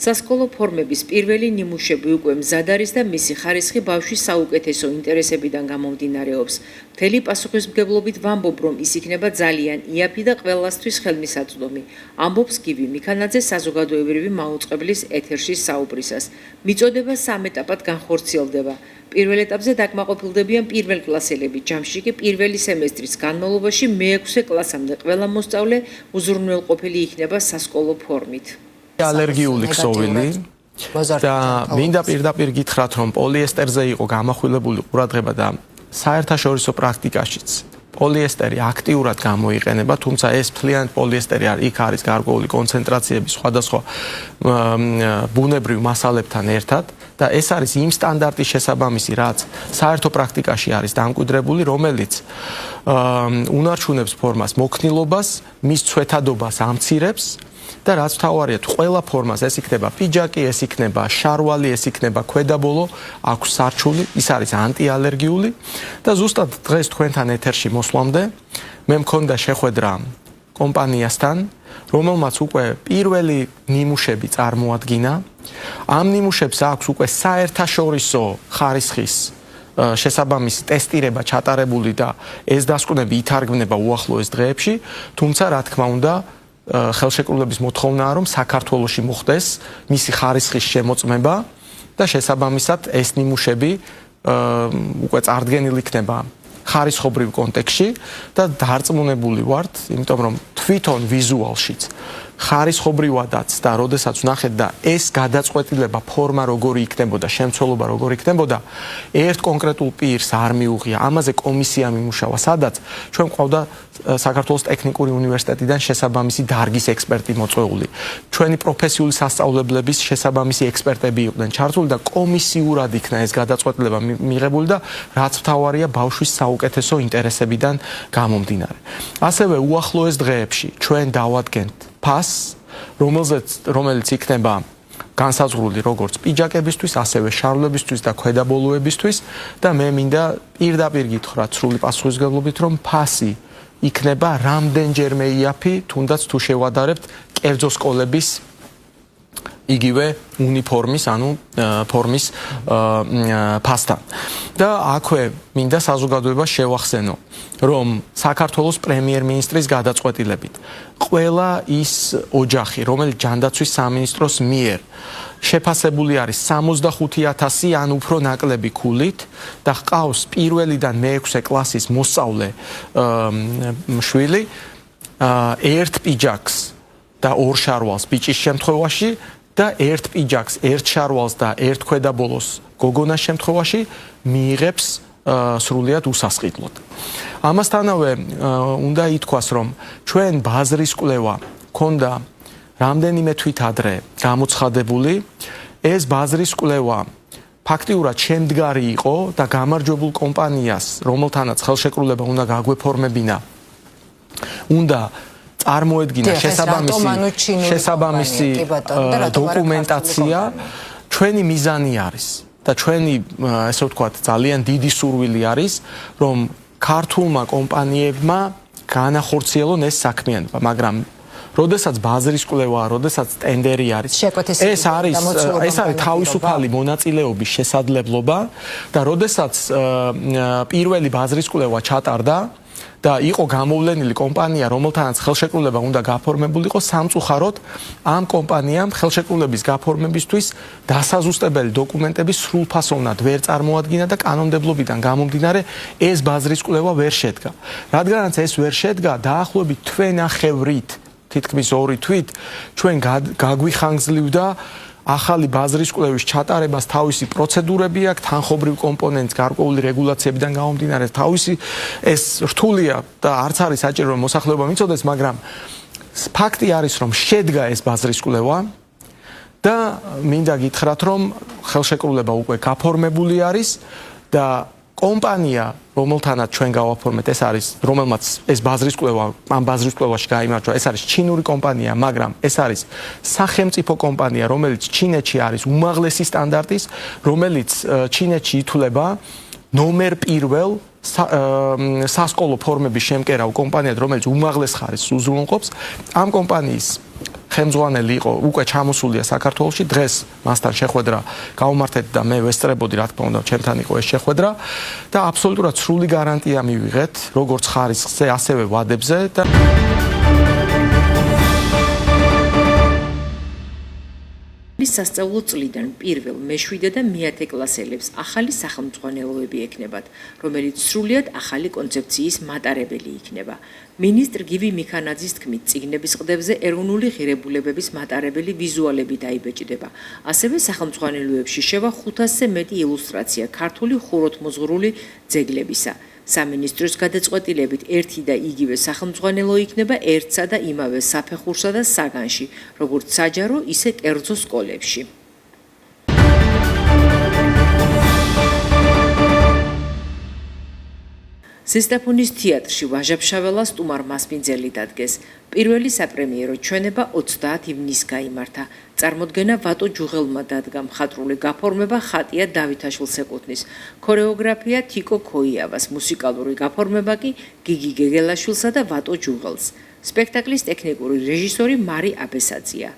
სასკოლო ფორმების პირველი ნიმუშები უკვე მზად არის და მისი ხარისხი ბავშვის საუკეთესო ინტერესებიდან გამომდინარეობს. მთელი პასუხისმგებლობით ვამბობ, რომ ის იქნება ძალიან იაფი და ყველასთვის ხელმისაწვდომი. ამბობს გივი მიქანაძე საზოგადოებრივი მაუწყებლის ეთერში საუბრისას. მიწოდება სამ ეტაპად განხორციელდება. პირველ ეტაპზე დაკმაყოფილდებიან პირველკლასელები, ჯამში კი პირველი სემესტრის განმავლობაში მე-6 კლასამდე ყველა მოსწავლე უზრუნველყოფილი იქნება სასკოლო ფორმით. ალერგიული ქსოვილი და მინდა პირდაპირ გითხრათ, რომ პოლიესტერზე იყო გამახვილებული ყურადღება და საერთაშორისო პრაქტიკაშიც პოლიესტერი აქტიურად გამოიყენება, თუმცა ეს მთლიანად პოლიესტერი იქ არის გარკვეული კონცენტრაციები სხვადასხვა ბუნებრივ მასალებთან ერთად და ეს არის იმ სტანდარტის შესაბამისი, რაც საერთო პრაქტიკაში არის დამკვიდრებული, რომელიც უნარჩუნებს ფორმას მოქნილობას, მის ცვეთადობას ამცირებს და რაც თავარია, ყველა ფორმას ეს იქნება პიჯაკი, ეს იქნება შარვალი, ეს იქნება ქვედაბოლო, აქვს სარჩული, ის არის ანტიალერგიული და ზუსტად დღეს თქვენთან ეთერში მოსვლამდე მე მქონდა შეხვედრა კომპანიასთან, რომელმაც უკვე პირველი ნიმუშები წარმოადგინა. ამ ნიმუშებს აქვს უკვე საერთაშორისო ხარისხის შესაბამისი ტესტირება ჩატარებული და ეს დასკვნები ითარგმნება უახლოეს დღეებში, თუმცა რა თქმა უნდა ხელშეკრულების მოთხოვნაა, რომ საქართველოში მოხდეს მისი ხარისხის შემოწმება და შესაბამისად ეს ნიმუშები უკვე წარდგენილი იქნება ხარისხობრივ კონტექსტში და დარწმუნებული ვართ, იმიტომ რომ თვითონ ვიზუალშიც ხარისხობრივადაც და როდესაც ვნახეთ და ეს გადაწყვეტილება ფორმა როგორი იქნებოდა, შემცველობა როგორი იქნებოდა, ერთ კონკრეტულ პირს არ მიუღია, ამაზე კომისია მიმუშავა, სადაც ჩვენ ყავდა საქართველოს ტექნიკური უნივერსიტეტიდან შესაბამისი დარგის ექსპერტი მოწვეული. ჩვენი პროფესიული სასწავლებლების შესაბამისი ექსპერტები იყვნენ ჩართული და კომისიურად იქნა ეს გადაწყვეტილება მიღებული და რაც მთავარია ბავშვის საუკეთესო ინტერესებიდან გამომდინარე. ასევე უახლოეს დღეებში ჩვენ დავადგენთ ფასს, რომელიც იქნება განსაზღვრული როგორც პიჯაკებისთვის, ასევე შარვლებისთვის და ქვედაბოლოებისთვის და მე მინდა პირდაპირ გითხრათ სრული პასუხისმგებლობით, რომ ფასი იქნება რამდენჯერმე იაფი, თუნდაც თუ შევადარებთ კერძო სკოლების იგივე უნიფორმის, ანუ ფორმის ფასთან. და აქვე მინდა საზოგადოებას შევახსენო, რომ საქართველოს პრემიერ-მინისტრის გადაწყვეტილებით ყველა ის ოჯახი, რომელიც ჯანდაცვის სამინისტროს მიერ შეფასებული არის 65,000 ან უფრო ნაკლები ქულით და ჰყავს პირველიდან მე-6 კლასის მოსწავლე შვილი, ერთ პიჯაკს და ორ შარვალს ბიჭის შემთხვევაში და ერთ პიჯაკს, ერთ შარვალს და ერთ ქვედაბოლოს გოგონას შემთხვევაში მიიღებს სრულიად უსასყიდლოდ. ამასთანავე უნდა ითქვას, რომ ჩვენ ბაზრის კვლევა ქონდა რამდენიმე თვით ადრე გამოცხადებული, ეს ბაზრის კვლევა ფაქტიურად შემდგარი იყო და გამარჯვებულ კომპანიას, რომელთანაც ხელშეკრულება უნდა გაგვეფორმებინა, უნდა წარმოედგინა შესაბამისი დოკუმენტაცია, ჩვენი მიზანი არის და ჩვენი, ესე ვთქვათ, ძალიან დიდი სურვილი არის, რომ ქართულმა კომპანიებმა განახორციელონ ეს საქმიანობა, მაგრამ როდესაც ბაზრის კვლევაა, როდესაც ტენდერი არის, ეს არის თავისუფალი მონაწილეობის შესაძლებლობა და როდესაც პირველი ბაზრის კვლევა ჩატარდა და იყო გამოვლენილი კომპანია, რომელთანაც ხელშეკრულება უნდა გაფორმებულიყო, სამწუხაროდ ამ კომპანიამ ხელშეკრულების გაფორმებისთვის დასაზუსტებელი დოკუმენტების სრულფასოვნად ვერ წარმოადგინა და კანონმდებლობიდან გამომდინარე ეს ბაზრის კვლევა ვერ შედგა. რადგანაც ეს ვერ შედგა, დაახლოებით თვენახევრით, თითქმის 2 თვით ჩვენ გაგვიხანგძლივდა ახალი ბაზრის კვლევის ჩატარებას თავისი პროცედურები აქვს, თანხობრივ კომპონენტს გარკვეული რეგულაციებიდან გამომდინარე თავისი ეს რთულია და არც არის საჭირო რომ მოსახლეობა მიცოდეს, მაგრამ ფაქტი არის რომ შედგა ეს ბაზრის კვლევა და მინდა გითხრათ რომ ხელშეკრულება უკვე გაფორმებული არის და კომპანია, რომელთანაც ჩვენ გავაფორმეთ, ეს არის, რომელმაც ეს ბაზრის კვლევა, ამ ბაზრის კვლევაში გაიმარჯვა, ეს არის ჩინური კომპანია, მაგრამ ეს არის სახელმწიფო კომპანია, რომელიც ჩინეთში არის უმაღლესი სტანდარტის, რომელიც ჩინეთში ითვლება ნომერ პირველ სასკოლო ფორმების შემკერავ კომპანიად, რომელიც უმაღლეს ხარისხს უზრუნველყოფს. ამ კომპანიის ხელმძღვანელი იყო, უკვე ჩამოსულია საქართველოში, დღეს მასთან შეხვედრა გავუმართეთ და მე ვესწრებოდი, რა თქმა უნდა, ჩემთან იყო ეს შეხვედრა და აბსოლუტურად სრული გარანტია მივიღეთ, როგორც ხარისხზე, ასევე ვადებზე და სასწავლო წლიდან პირველ, მე-7 და მე-10 კლასელებს ახალი სახელმძღვანელოები ექნებათ, რომელიც სრულიად ახალი კონცეფციის მატარებელი იქნება. მინისტრ გივი მიქანაძის თქმით, წიგნების ყდებზე ეროვნული ღირებულებების მატარებელი ვიზუალები დაიბეჭდება. ასევე სახელმძღვანელოებში შევა 500-ზე მეტი ილუსტრაცია ქართული ხუროთმოძღვრული ძეგლებისა. სამინისტროს გადაწყვეტილებით ერთი და იგივე სახელმძღვანელო იქნება ერთსა და იმავე საფეხურსა და საგანში, როგორც საჯარო, ისე კერძო სკოლებში. ზესტაფონის თეატრში ვაჟა-ფშაველას სტუმარ მასპინძელი დადგეს. პირველი საპრემიერო ჩვენება 30 ივნისს გაიმართა. წარმოდგენა ვატო ჯუღელმა დადგა, მხატვრული გაფორმება ხატია დავითაშვილს ეკუთვნის. ქორეოგრაფია თიკო ქოიავას, მუსიკალური გაფორმება კი გიგი გეგელაშვილსა და ვატო ჯუღელს. სპექტაკლის ტექნიკური რეჟისორი მარი აბესაძეა.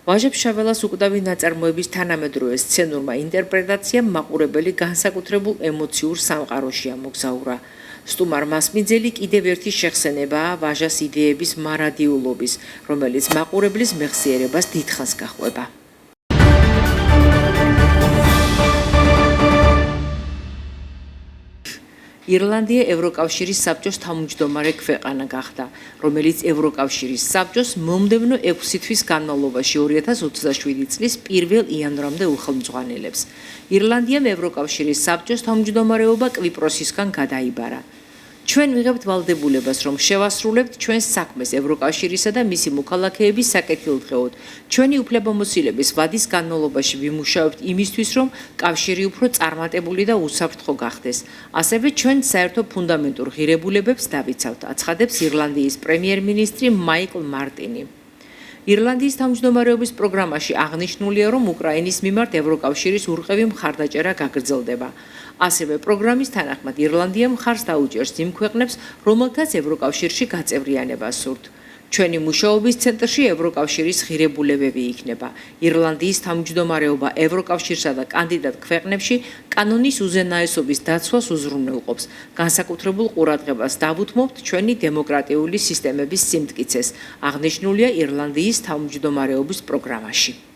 ვაჟა-ფშაველას უკვდავი ნაწარმოების თანამედროვე სცენურმა ინტერპრეტაციამ მაყურებელი განსაკუთრებულ ემოციურ სამყაროში ამოგზაურა. სტუმარ მასპინძელი კიდევ ერთი შეხსენებაა ვაჟას იდეების მარადიულობის, რომელიც მაყურებლის მეხსიერებას დიდხანს გაჰყვება. ირლანდია ევროკავშირის საბჭოს თავმჯდომარე ქვეყანა გახდა, რომელიც ევროკავშირის საბჭოს მომდევნო 6 თვის განმავლობაში 2027 წლის 1 იანვრამდე უხელმძღვანელებს. ირლანდიამ ევროკავშირის საბჭოს თავმჯდომარეობა კვიპროსისგან გადაიბარა. ჩვენ ვიღებთ ვალდებულებას, რომ შევასრულებთ ჩვენს საქმეს ევროკავშირისა და მისი მოქალაქეების საკეთილდღეოდ. ჩვენი უფლებამოსილების ვადის განმავლობაში ვიმუშავებთ იმისთვის, რომ კავშირი უფრო წარმატებული და უსაფრთხო გახდეს. ასევე ჩვენ საერთო ფუნდამენტურ ღირებულებებს დავიცავთ, აცხადებს ირლანდიის პრემიერ-მინისტრი მაიკლ მარტინი. ირლანდიის თავმჯდომარეობის პროგრამაში აღნიშნულია, რომ უკრაინის მიმართ ევროკავშირის ურყევი მხარდაჭერა გაგრძელდება. ასევე პროგრამის თანახმად ირლანდია მხარს დაუჭერს იმ ქვეყნებს, რომელთაც ევროკავშირში გაწევრიანება სურთ. ჩვენი მუშაობის ცენტრში ევროკავშირის ღირებულებები იქნება. ირლანდიის თავმჯდომარეობა ევროკავშირსა და კანდიდატ ქვეყნებში კანონის უზენაესობის დაცვას უზრუნველყოფს. განსაკუთრებულ ყურადღებას დავუთმობთ ჩვენი დემოკრატიული სისტემების სიმტკიცეს, აღნიშნულია ირლანდიის თავმჯდომარეობის პროგრამაში.